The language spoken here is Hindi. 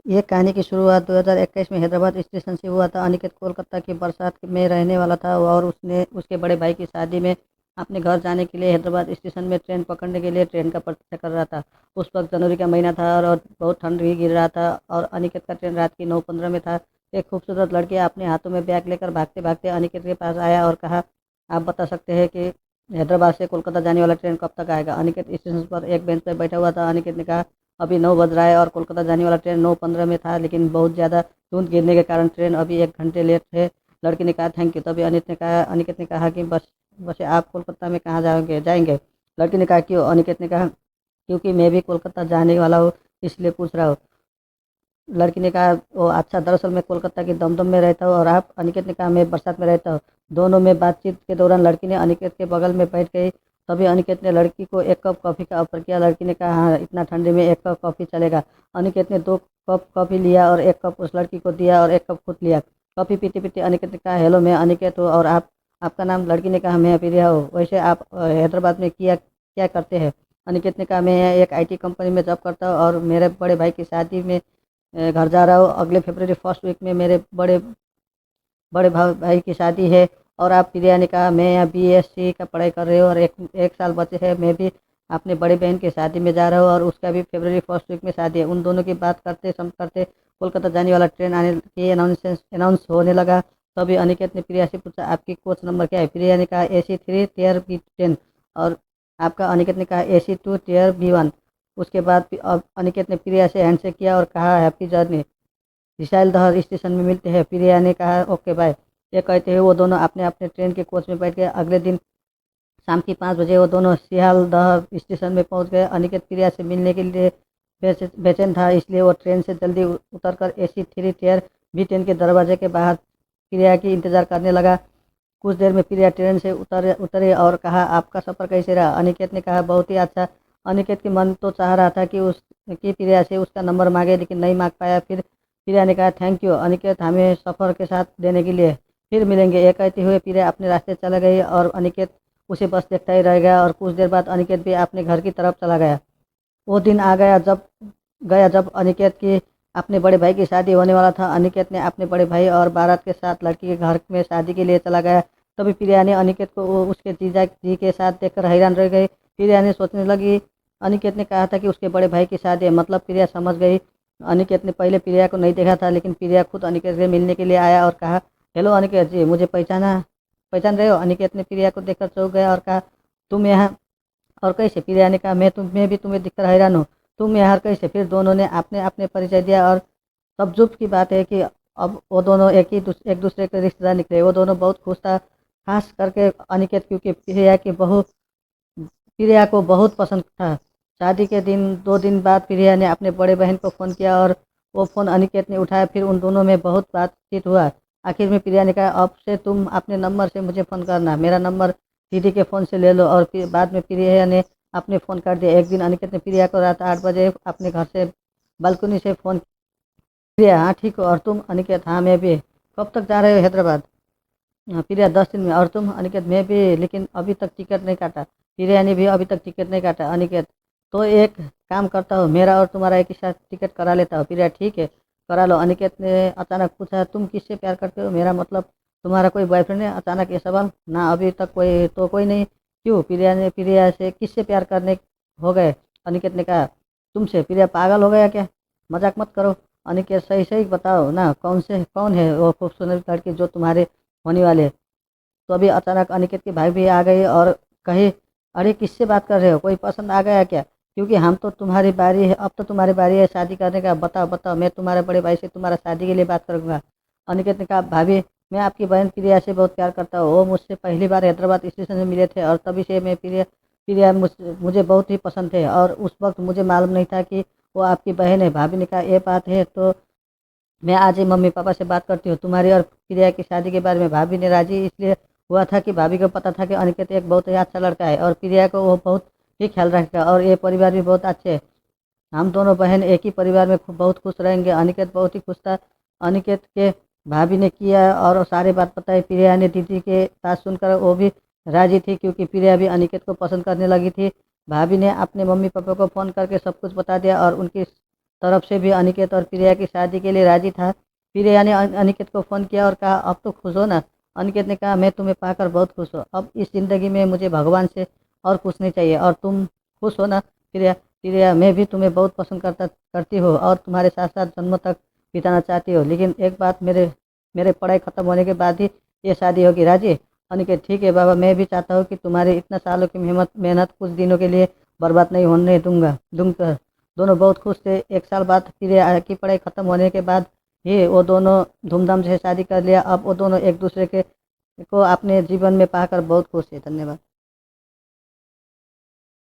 ये कहानी की शुरुआत 2021 में हैदराबाद स्टेशन से हुआ था। अनिकेत कोलकाता की बरसात में रहने वाला था और उसने उसके बड़े भाई की शादी में अपने घर जाने के लिए हैदराबाद स्टेशन में ट्रेन पकड़ने के लिए ट्रेन का प्रतीक्षा कर रहा था। उस वक्त जनवरी का महीना था और बहुत ठंड भी गिर रहा था और अनिकेत का ट्रेन रात की 9:15 में था। एक खूबसूरत लड़की अपने हाथों में बैग लेकर भागते भागते अनिकेत के पास आया और कहा, आप बता सकते हैं कि हैदराबाद से कोलकाता जाने वाला ट्रेन कब तक आएगा? अनिकेत स्टेशन पर एक बेंच पर बैठा हुआ था। अनिकेत ने कहा, अभी 9 बज रहा है और कोलकाता जाने वाला ट्रेन 9:15 में था, लेकिन बहुत ज़्यादा धुंध गिरने के कारण ट्रेन अभी 1 घंटे लेट है। लड़की ने कहा, थैंक यू। तभी अनिकेत ने कहा कि बस आप कोलकाता में कहाँ जाओगे जाएंगे? लड़की ने कहा, क्यों? अनिकेत ने कहा, क्योंकि मैं भी कोलकाता जाने वाला हूँ, इसलिए पूछ रहा हूँ। लड़की ने कहा, ओ अच्छा, दरअसल मैं कोलकाता की दमदम में रहता हूँ और आप? अनिकेत ने कहा, मैं बरसात में रहता हूँ। दोनों में बातचीत के दौरान लड़की ने अनिकेत के बगल में बैठ गई। तभी अनिकेत ने लड़की को एक कप कॉफ़ी का ऑफर किया। लड़की ने कहा, हाँ, इतना ठंडे में एक कप कॉफ़ी चलेगा। अनिकेत ने 2 कप कॉफ़ी लिया और एक कप उस लड़की को दिया और एक कप खुद लिया। कॉफ़ी पीते पीते अनिकेत ने कहा, हेलो, मैं अनिकेत हूँ और आप? आपका नाम? लड़की ने कहा, मैं प्रिया हूँ। वैसे आप हैदराबाद में किया क्या करते हैं? अनिकेत ने कहा, मैं यहाँ एक IT कंपनी में जॉब करता हूँ और मेरे बड़े भाई की शादी में घर जा रहा हूँ। अगले फरवरी फर्स्ट वीक में मेरे बड़े बड़े भाई की शादी है। और आप? प्रिया ने कहा, मैं यहाँ BSc का पढ़ाई कर रही हूँ और एक एक साल बचे हैं। मैं भी अपने बड़े बहन की शादी में जा रहा हूँ और उसका भी फरवरी फर्स्ट वीक में शादी है। उन दोनों की बात करते करते कोलकाता जाने वाला ट्रेन आने की अनाउंस होने लगा। तभी अनिकेत ने प्रिया से पूछा, आपकी कोच नंबर क्या है? प्रिया ने कहा, AC3 टियर B10। और आपका? अनिकेत ने कहा, AC2 टियर B1। उसके बाद अब अनिकेत ने प्रिया से हैंडशेक किया और कहा, हैप्पी जर्नी, विशालदह स्टेशन में मिलते हैं। प्रिया ने कहा, ओके बाय। ये कहते हुए वो दोनों अपने अपने ट्रेन के कोच में बैठ गए। अगले दिन शाम की 5 बजे वो दोनों सियालदह स्टेशन में पहुंच गए। अनिकेत प्रिया से मिलने के लिए बेचैन था, इसलिए वो ट्रेन से जल्दी उतरकर AC3 टियर B10 के दरवाजे के बाहर प्रिया की इंतजार करने लगा। कुछ देर में प्रिया ट्रेन से उतरे और कहा, आपका सफ़र कैसे रहा? अनिकेत ने कहा, बहुत ही अच्छा। अनिकेत के मन तो चाह रहा था कि प्रिया से उसका नंबर मांगे, लेकिन नहीं मांग पाया। फिर प्रिया ने कहा, थैंक यू अनिकेत, हमें सफ़र के साथ देने के लिए। फिर मिलेंगे। ये कहते हुए प्रिया अपने रास्ते चला गई और अनिकेत उसे बस देखता ही रह गया। और कुछ देर बाद अनिकेत भी अपने घर की तरफ चला गया। वो दिन आ गया जब अनिकेत की अपने बड़े भाई की शादी होने वाला था। अनिकेत ने अपने बड़े भाई और बारात के साथ लड़की के घर में शादी के लिए चला गया। तभी प्रिया ने अनिकेत को उसके जीजा जी के साथ देखकर हैरान रह गई। प्रिया ने सोचने लगी, अनिकेत ने कहा था कि उसके बड़े भाई की शादी है, मतलब प्रिया समझ गई। अनिकेत ने पहले प्रिया को नहीं देखा था, लेकिन प्रिया खुद अनिकेत से मिलने के लिए आया और कहा, हेलो अनिकेत जी, मुझे पहचान रहे हो? अनिकेत ने प्रिया को देखकर चौंक गया और कहा, तुम यहाँ? और कैसे? प्रिया ने कहा, मैं भी तुम्हें दिखकर हैरान हूँ। तुम यहाँ कैसे? फिर दोनों ने अपने अपने परिचय दिया और तब्जुब की बात है कि अब वो दोनों एक दूसरे के रिश्तेदार निकले। वो दोनों बहुत खुश था, खास करके अनिकेत, क्योंकि प्रिया को बहुत पसंद था। शादी के दिन 2 दिन बाद प्रिया ने अपने बड़े बहन को फ़ोन किया और वो फ़ोन अनिकेत ने उठाया। फिर उन दोनों में बहुत बातचीत हुआ। आखिर में प्रिया ने कहा, अब से तुम अपने नंबर से मुझे फ़ोन करना, मेरा नंबर दीदी के फ़ोन से ले लो। और फिर बाद में प्रिया ने अपने फ़ोन काट दिया। एक दिन अनिकेत ने प्रिया को रात 8 बजे अपने घर से बालकनी से फ़ोन। प्रिया, हाँ ठीक हो। और तुम? अनिकेत, हाँ मैं भी। कब तक जा रहे हो हैदराबाद? हाँ, प्रिया, 10 दिन में। और तुम? अनिकेत, मैं भी, लेकिन अभी तक टिकट नहीं काटा। प्रिया ने भी अभी तक टिकट नहीं काटा। अनिकेत, तो एक काम करता हूँ, मेरा और तुम्हारा एक ही साथ टिकट करा लेता हूँ। प्रिया, ठीक है, करा लो। अनिकेत ने अचानक पूछा, तुम किससे प्यार करते हो? मेरा मतलब, तुम्हारा कोई बॉयफ्रेंड है? अचानक ये सवाल। ना, अभी तक कोई नहीं। क्यों? प्रिया से किससे प्यार करने हो गए? अनिकेत ने कहा, तुमसे। प्रिया, पागल हो गया क्या? मजाक मत करो। अनिकेत, सही सही बताओ ना, कौन है वो खूबसूरत लड़की जो तुम्हारे होने वाले? तो अभी अचानक अनिकेत के भाई भी आ गए और कहे, अरे किससे बात कर रहे हो? कोई पसंद आ गया क्या? क्योंकि हम तो तुम्हारी बारी है, अब तो तुम्हारी बारी है शादी करने का। बताओ बताओ, मैं तुम्हारे बड़े भाई से तुम्हारा शादी के लिए बात करूंगा। अनिकेत ने कहा, भाभी, मैं आपकी बहन प्रिया से बहुत प्यार करता हूँ। वो मुझसे पहली बार हैदराबाद स्टेशन में मिले थे और तभी से मैं प्रिया प्रिया मुझे बहुत ही पसंद है। और उस वक्त मुझे मालूम नहीं था कि वो आपकी बहन है। भाभी ने कहा, ये बात है तो मैं आज ही मम्मी पापा से बात करती हूँ। तुम्हारी और प्रिया की शादी के बारे में भाभी ने राजी इसलिए हुआ था कि भाभी को पता था कि अनिकेत एक बहुत ही अच्छा लड़का है और प्रिया को वो बहुत ही ख्याल रखेगा और ये परिवार भी बहुत अच्छे है। हम दोनों बहन एक ही परिवार में बहुत खुश रहेंगे। अनिकेत बहुत ही खुश था। अनिकेत के भाभी ने किया और सारी बात बताई। प्रिया ने दीदी के बात सुनकर वो भी राजी थी, क्योंकि प्रिया भी अनिकेत को पसंद करने लगी थी। भाभी ने अपने मम्मी पापा को फ़ोन करके सब कुछ बता दिया और उनकी तरफ से भी अनिकेत और प्रिया की शादी के लिए राजी था। प्रिया ने अनिकेत को फ़ोन किया और कहा, अब तो खुश हो ना? अनिकेत ने कहा, मैं तुम्हें पाकर बहुत खुश हूँ। अब इस ज़िंदगी में मुझे भगवान से और कुछ नहीं चाहिए। और तुम खुश हो ना प्रिया? प्रिया, मैं भी तुम्हें बहुत पसंद करती हूँ और तुम्हारे साथ साथ जन्मों तक बिताना चाहती हूँ। लेकिन एक बात, मेरे मेरे पढ़ाई ख़त्म होने के बाद ही ये शादी होगी। राजी? अनिकेत, ठीक है बाबा, मैं भी चाहता हूँ कि तुम्हारे इतना सालों की मेहनत मेहनत कुछ दिनों के लिए बर्बाद नहीं होने दूंगा। दोनों बहुत खुश थे। 1 साल बाद प्रिया की पढ़ाई ख़त्म होने के बाद ही वो दोनों धूमधाम से शादी कर लिया। अब वो दोनों एक दूसरे को अपने जीवन में पाकर बहुत खुश है। धन्यवाद।